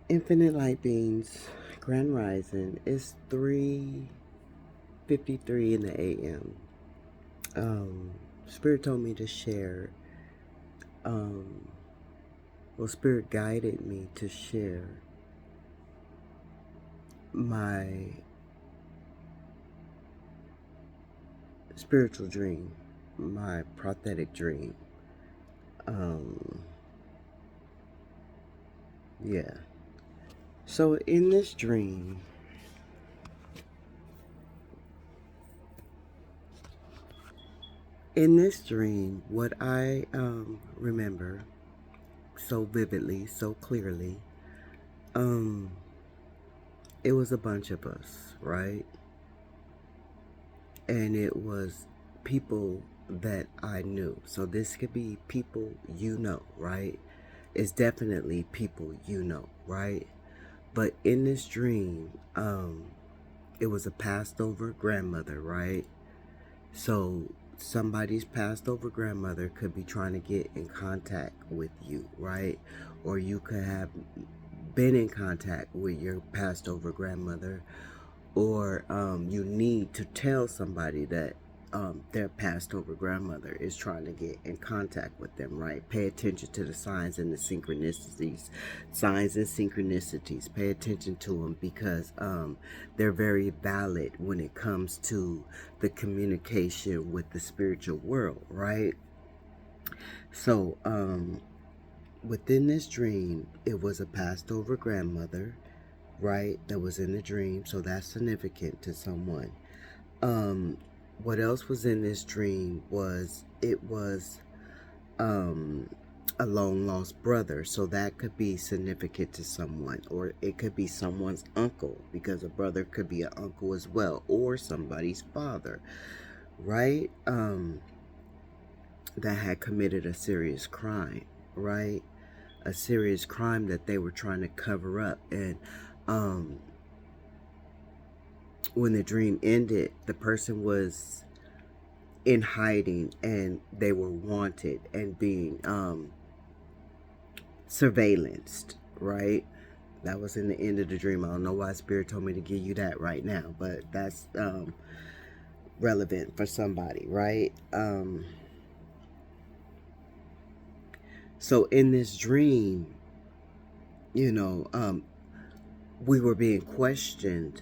Infinite light beings, Grand Rising. It's 3:53 in the AM. Um, Spirit told me to share. Um, Spirit guided me to share my spiritual dream, my prophetic dream. Um, yeah. So in this dream, what I remember so vividly, so clearly, um, it was a bunch of us, right? And it was people that I knew. So this could be people you know, right? It's definitely people you know, right? But in this dream, it was a passed over grandmother, right? So somebody's passed over grandmother could be trying to get in contact with you, right? Or you could have been in contact with your passed over grandmother, or you need to tell somebody that their passed over grandmother is trying to get in contact with them, right? Pay attention to the signs and the synchronicities. Signs and synchronicities. Pay attention to them because they're very valid when it comes to the communication with the spiritual world, right? So, within this dream, it was a passed over grandmother, right, that was in the dream, so that's significant to someone. Um, what else was in this dream was it was um a long lost brother, so that could be significant to someone, or it could be someone's uncle, because a brother could be an uncle as well, or somebody's father, right? That had committed a serious crime, right? A serious crime that they were trying to cover up. And um when the dream ended, the person was in hiding and they were wanted and being surveillanced, right? That was in the end of the dream. I don't know why Spirit told me to give you that right now, but that's relevant for somebody, right? So in this dream, you know, we were being questioned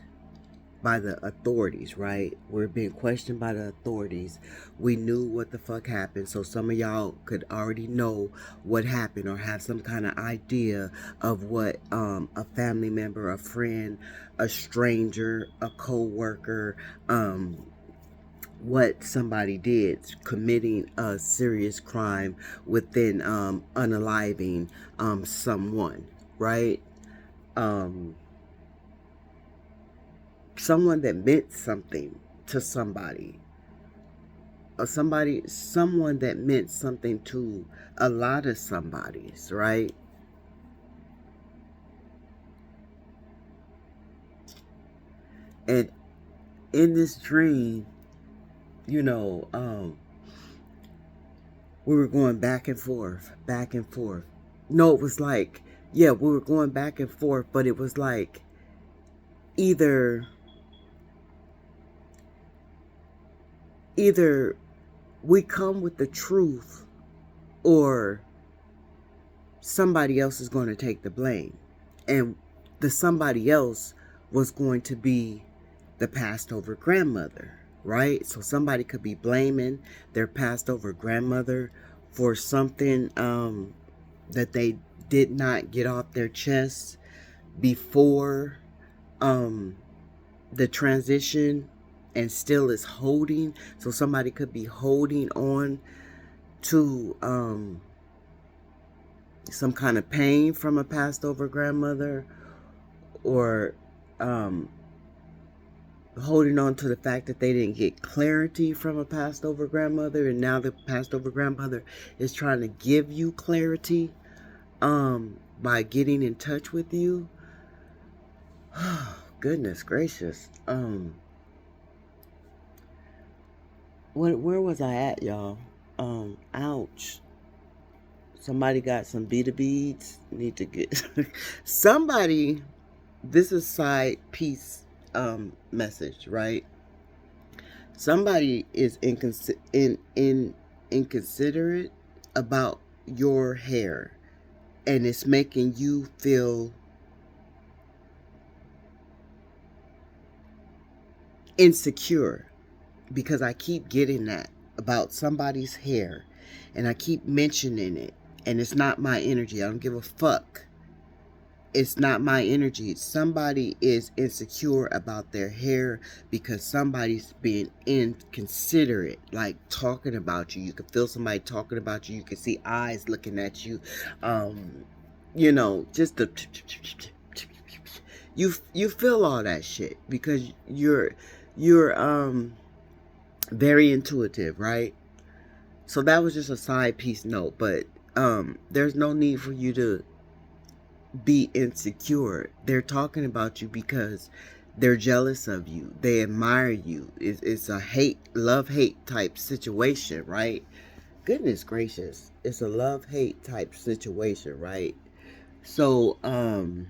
by the authorities, right? We're being questioned by the authorities. We knew what the fuck happened, so some of y'all could already know what happened or have some kind of idea of what a family member, a friend, a stranger, a co-worker, what somebody did, committing a serious crime within unaliving someone, right? Um, Someone that meant something to somebody, or someone that meant something to a lot of somebodies, right? And in this dream, you know, we were going back and forth, back and forth. No, it was like, yeah, we were going back and forth, but it was like either either we come with the truth, or somebody else is going to take the blame. And the somebody else was going to be the passed over grandmother, right? So somebody could be blaming their passed over grandmother for something that they did not get off their chest before the transition, and still is holding. So somebody could be holding on to some kind of pain from a passed over grandmother, or holding on to the fact that they didn't get clarity from a passed over grandmother, and now the passed over grandmother is trying to give you clarity by getting in touch with you. Goodness gracious. Where was I at, y'all? Ouch. Somebody got some Vita beads. Need to get somebody. This is side piece message, right? Somebody is inconsiderate about your hair, and it's making you feel insecure, because I keep getting that about somebody's hair, and I keep mentioning it, and it's not my energy. I don't give a fuck. It's not my energy. Somebody is insecure about their hair because somebody's being inconsiderate, like talking about you. You can feel somebody talking about you. You can see eyes looking at you. Just the you feel all that shit because you're very intuitive, right? So that was just a side piece note, but there's no need for you to be insecure. They're talking about you because they're jealous of you. They admire you. It's a love-hate type situation, right? Goodness gracious. It's a love-hate type situation, right? So, and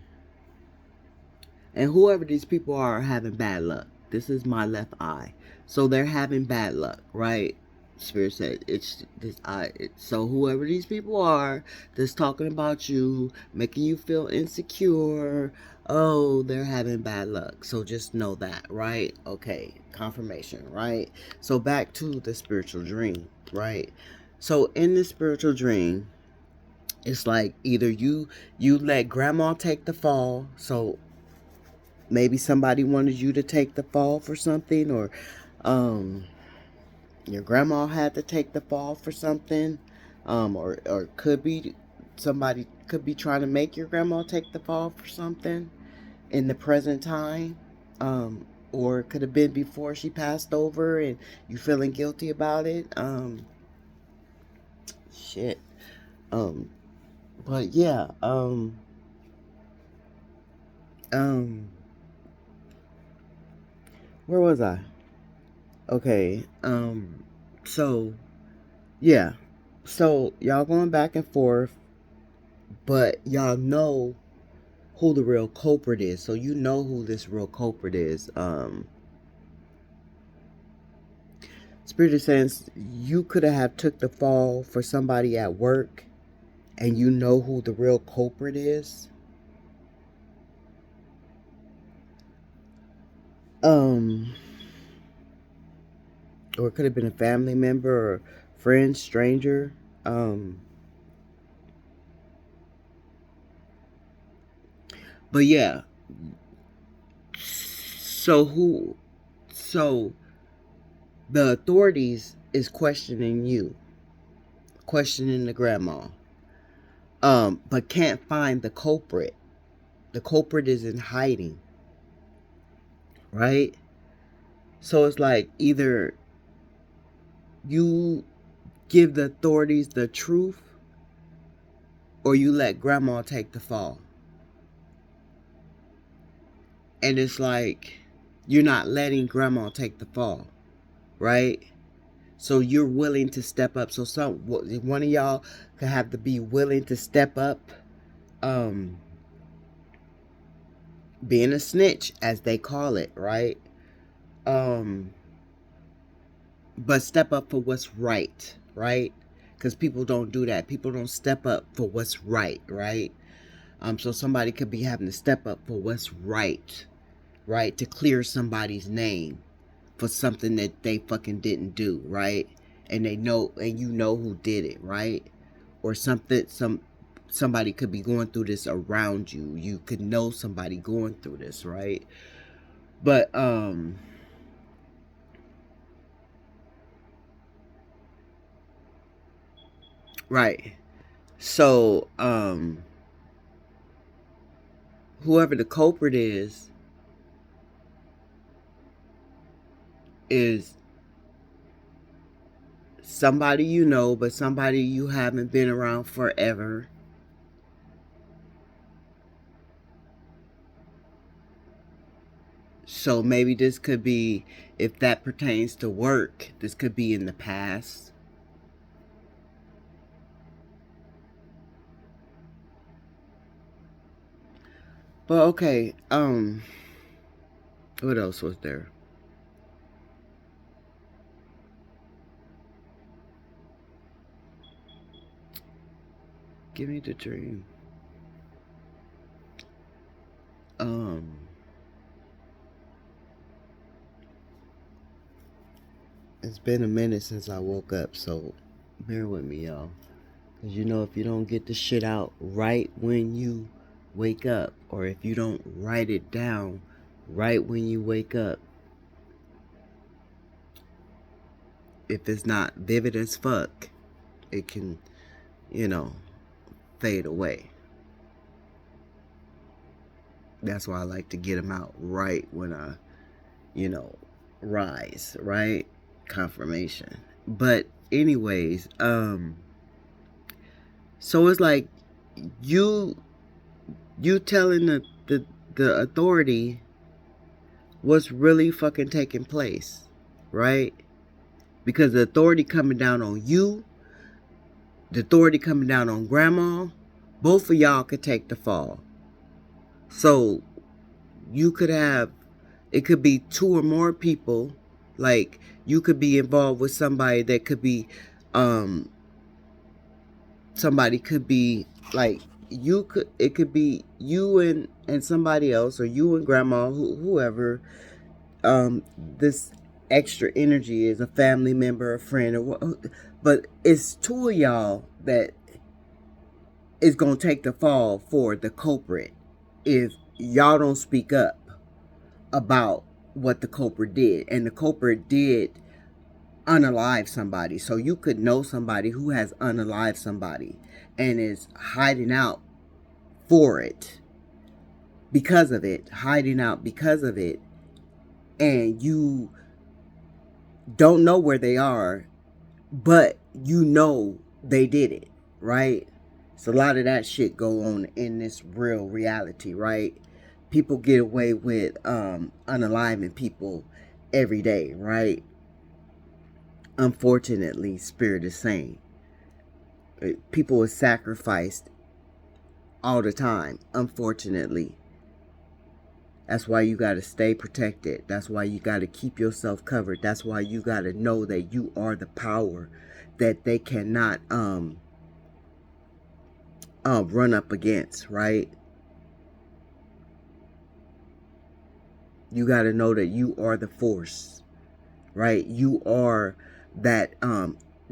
whoever these people are having bad luck. This is my left eye. So they're having bad luck, right? Spirit said it's this eye. So whoever these people are that's talking about you, making you feel insecure, oh, they're having bad luck. So just know that, right? Okay, confirmation, right? So back to the spiritual dream, right? So in the spiritual dream, it's like either you let grandma take the fall. So maybe somebody wanted you to take the fall for something, or your grandma had to take the fall for something, or could be somebody could be trying to make your grandma take the fall for something in the present time, or it could have been before she passed over and you feeling guilty about it. Shit. Um, but yeah. Um, where was I? Okay. So yeah. So y'all going back and forth, but y'all know who the real culprit is. So you know who this real culprit is. Spirit is saying you could have took the fall for somebody at work, and you know who the real culprit is. Or it could have been a family member or friend, stranger. But yeah. So who? So the authorities is questioning you, questioning the grandma, but can't find the culprit. The culprit is in hiding, right? So it's like either you give the authorities the truth, or you let grandma take the fall. And it's like you're not letting grandma take the fall, right? So you're willing to step up. So one of y'all could have to be willing to step up, being a snitch, as they call it, right? But step up for what's right, right? Because people don't do that. People don't step up for what's right, right? So somebody could be having to step up for what's right, right? To clear somebody's name for something that they fucking didn't do, right? And they know, and you know who did it, right? Or somebody could be going through this around you. You could know somebody going through this, right? But right. So whoever the culprit is somebody you know, but somebody you haven't been around forever. So maybe this could be, if that pertains to work, this could be in the past. But okay, what else was there? Give me the dream. Um, it's been a minute since I woke up, so bear with me, y'all. Cause you know, if you don't get the shit out right when you wake up, or if you don't write it down right when you wake up, if it's not vivid as fuck, it can, you know, fade away. That's why I like to get them out right when I, you know, rise, right? Confirmation. But anyways, so it's like you you telling the authority what's really fucking taking place, right? Because the authority coming down on you, the authority coming down on grandma, both of y'all could take the fall. So you could have, it could be two or more people, like you could be involved with somebody that could be um somebody could be like, you could, it could be you and somebody else, or you and grandma, whoever this extra energy is, a family member, a friend, or what. But it's two of y'all that is gonna take the fall for the culprit if y'all don't speak up about what the culprit did. And the culprit did unalive somebody. So you could know somebody who has unalived somebody and is hiding out for it, because of it, hiding out because of it, and you don't know where they are, but you know they did it, right? So a lot of that shit go on in this real reality, right? People get away with unaliving people every day, right? Unfortunately, spirit is saying people are sacrificed all the time, unfortunately. That's why you got to stay protected. That's why you got to keep yourself covered. That's why you got to know that you are the power that they cannot run up against, right? You got to know that you are the force, right? You are that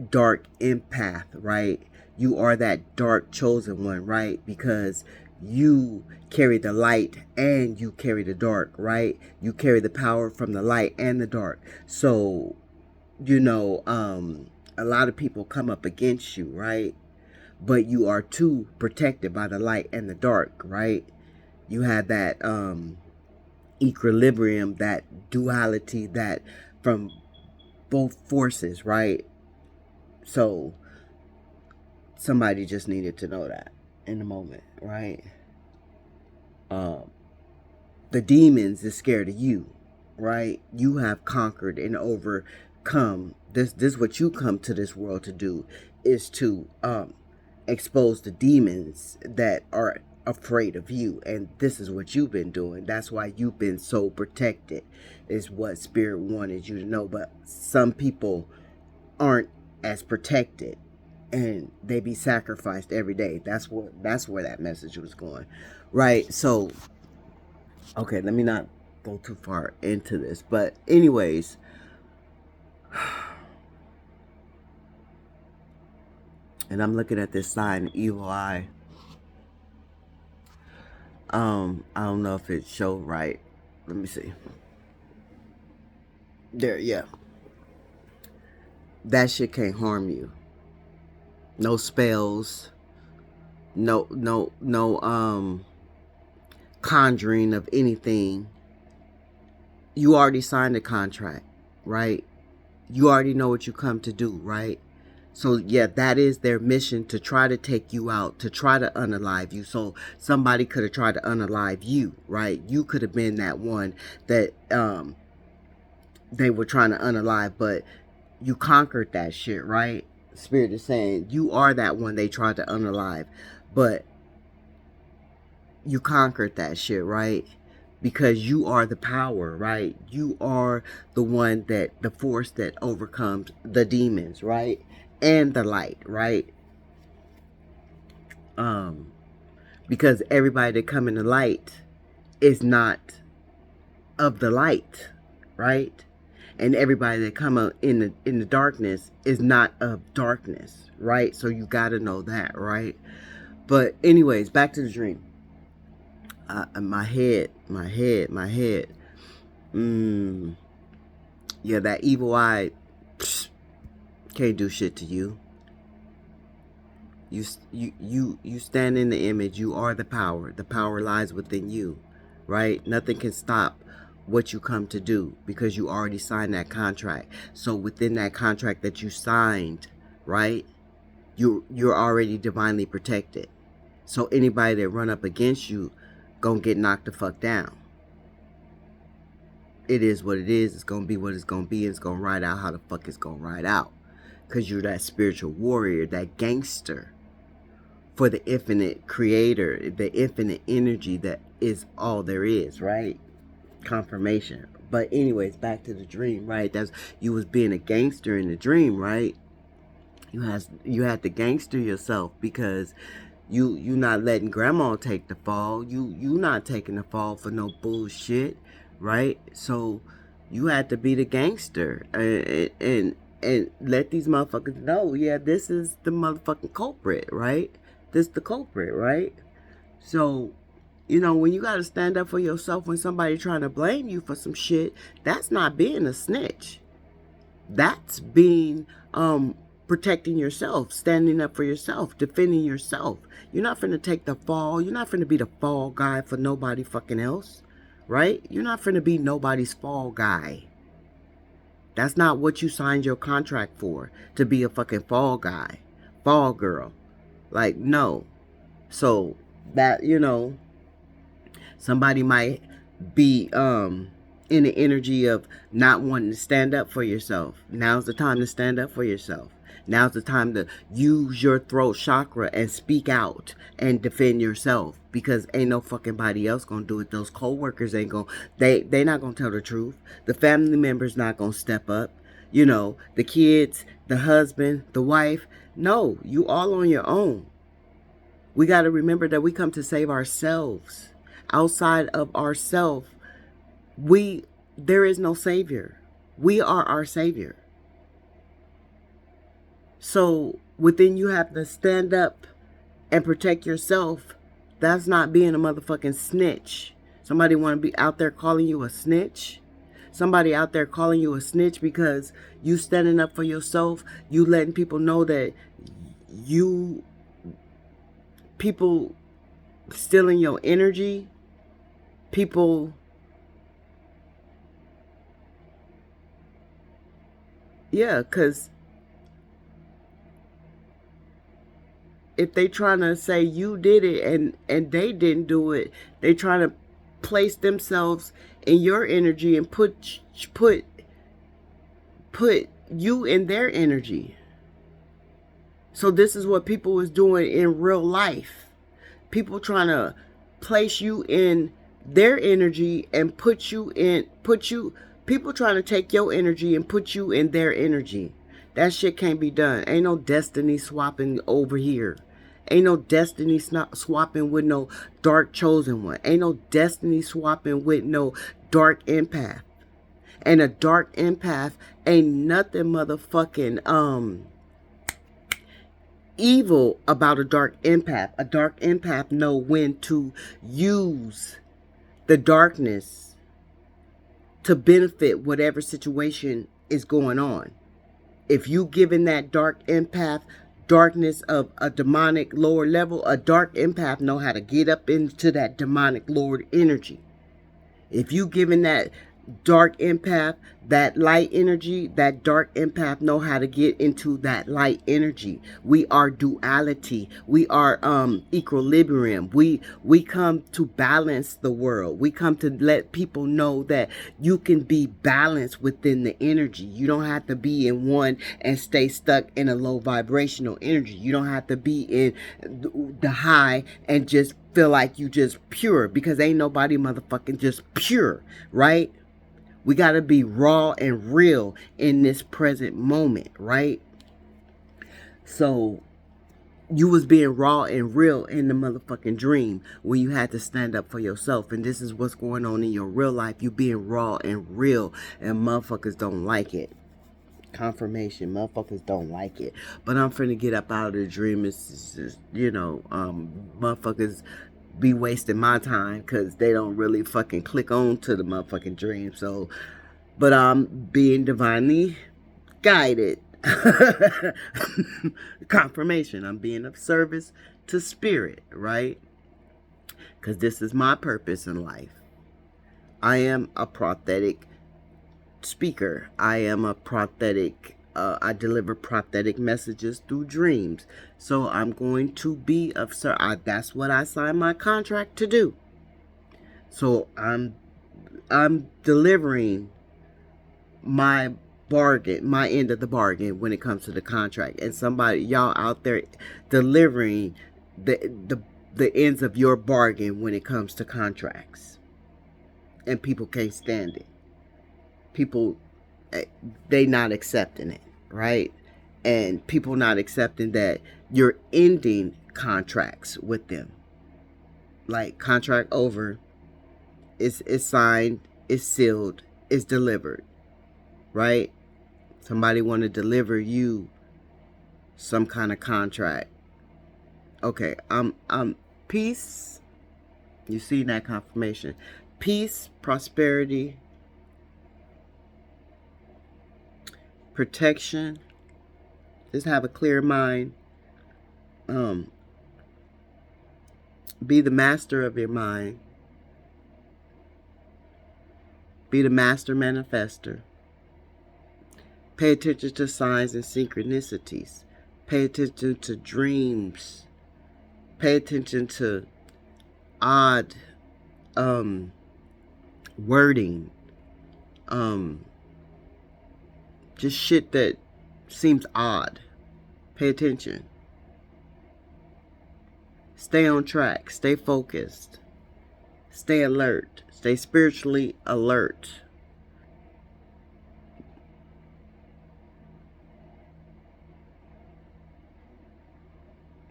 dark empath, right? You are that dark chosen one, right? Because you carry the light and you carry the dark, right? You carry the power from the light and the dark. So, you know, a lot of people come up against you, right? But you are too protected by the light and the dark, right? You have that equilibrium, that duality, that from both forces, right? So somebody just needed to know that in the moment, right? Um, the demons is scared of you, right? You have conquered and overcome. This what you come to this world to do, is to expose the demons that are afraid of you, and this is what you've been doing. That's why you've been so protected, is what spirit wanted you to know. But some people aren't as protected, and they be sacrificed every day. That's where that message was going, right? So okay, let me not go too far into this, but anyways, and I'm looking at this sign, evil eye. I don't know if it showed right. Let me see. There, yeah. That shit can't harm you. No spells. No conjuring of anything. You already signed a contract, right? You already know what you come to do, right? So yeah, that is their mission, to try to take you out, to try to unalive you. So somebody could have tried to unalive you, right? You could have been that one that they were trying to unalive, but you conquered that shit, right? Spirit is saying you are that one they tried to unalive, but you conquered that shit, right? Because you are the power, right? You are the one that, the force that overcomes the demons, right? And the light, right? Because everybody that come in the light is not of the light, right? And everybody that come out in the darkness is not of darkness, right? So you got to know that, right? But anyways, back to the dream. My head. Yeah, that evil eye can't do shit to you. You stand in the image. You are the power. The power lies within you, right? Nothing can stop what you come to do because you already signed that contract. So within that contract that you signed, right, you're already divinely protected. So anybody that run up against you gonna get knocked the fuck down. It is what it is. It's gonna be what it's gonna be. It's gonna ride out how the fuck it's gonna ride out. Cause you're that spiritual warrior, that gangster for the infinite creator, the infinite energy that is all there is, right? Confirmation. But anyways, back to the dream, right? That's, you was being a gangster in the dream, right? You had to gangster yourself because you not letting grandma take the fall. You not taking the fall for no bullshit, right? So you had to be the gangster and let these motherfuckers know, yeah, this is the motherfucking culprit, right? This the culprit, right? So, you know, when you gotta stand up for yourself when somebody trying to blame you for some shit, that's not being a snitch. That's being protecting yourself, standing up for yourself, defending yourself. You're not finna take the fall. You're not finna be the fall guy for nobody fucking else, right? You're not finna be nobody's fall guy. That's not what you signed your contract for, to be a fucking fall guy, fall girl. Like, no. So that, you know, somebody might be in the energy of not wanting to stand up for yourself. Now's the time to stand up for yourself. Now's the time to use your throat chakra and speak out and defend yourself, because ain't no fucking body else gonna do it. Those co-workers ain't gonna, they not gonna tell the truth. The family members not gonna step up. You know, the kids, the husband, the wife. No, you all on your own. We got to remember that we come to save ourselves. Outside of ourselves, there is no savior. We are our savior. So within you have to stand up and protect yourself. That's not being a motherfucking snitch. Somebody want to be out there calling you a snitch? Somebody out there calling you a snitch because you standing up for yourself. You letting people know that people stealing your energy. People, yeah, because if they trying to say you did it and they didn't do it, they trying to place themselves in your energy and put you in their energy. So this is what people is doing in real life. People trying to place you in their energy and people trying to take your energy and put you in their energy. That shit can't be done. Ain't no destiny swapping over here. Ain't no destiny swapping with no dark chosen one. Ain't no destiny swapping with no dark empath. And a dark empath ain't nothing motherfucking evil about a dark empath. A dark empath know when to use the darkness to benefit whatever situation is going on. If you giving that dark empath darkness of a demonic lower level, a dark empath know how to get up into that demonic lowered energy. If you giving that dark empath, that light energy, that dark empath know how to get into that light energy. We are duality. We are equilibrium. We come to balance the world. We come to let people know that you can be balanced within the energy. You don't have to be in one and stay stuck in a low vibrational energy. You don't have to be in the high and just feel like you just pure, because ain't nobody motherfucking just pure, right? We got to be raw and real in this present moment, right? So you was being raw and real in the motherfucking dream when you had to stand up for yourself. And this is what's going on in your real life. You being raw and real, and motherfuckers don't like it. Confirmation, motherfuckers don't like it. But I'm finna get up out of the dream. It's just, motherfuckers be wasting my time because they don't really fucking click on to the motherfucking dream. So, but I'm being divinely guided. Confirmation. I'm being of service to spirit, right? Because this is my purpose in life. I am a prophetic speaker. I am a prophetic, I deliver prophetic messages through dreams. So I'm going to be of service. That's what I signed my contract to do. So I'm delivering my bargain, my end of the bargain when it comes to the contract. And somebody, y'all out there delivering the ends of your bargain when it comes to contracts. And people can't stand it. People, they not accepting it, right? And people not accepting that you're ending contracts with them. Like, contract over, it's signed, it's sealed, it's delivered, right? Somebody want to deliver you some kind of contract. Okay, peace. You see that confirmation. Peace, prosperity, protection. Just have a clear mind. Be the master of your mind. Be the master manifester. Pay attention to signs and synchronicities. Pay attention to dreams. Pay attention to odd wording. Just shit that seems odd. Pay attention. Stay on track. Stay focused. Stay alert. Stay spiritually alert.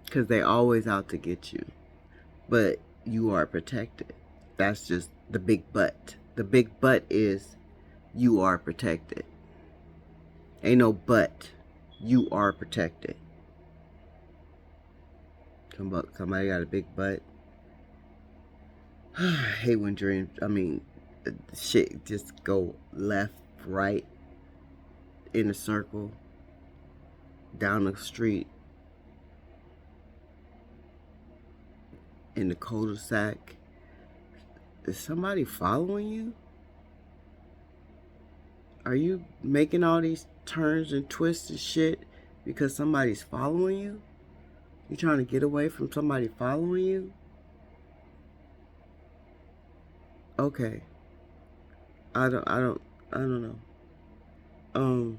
Because they always out to get you. But you are protected. That's just the big but. The big but is you are protected. Ain't no but. You are protected. Somebody got a big butt. I hate when dreams, shit just go left, right, in a circle, down the street, in the cul-de-sac. Is somebody following you? Are you making all these turns and twists and shit because somebody's following you? You trying to get away from somebody following you? Okay. I don't know.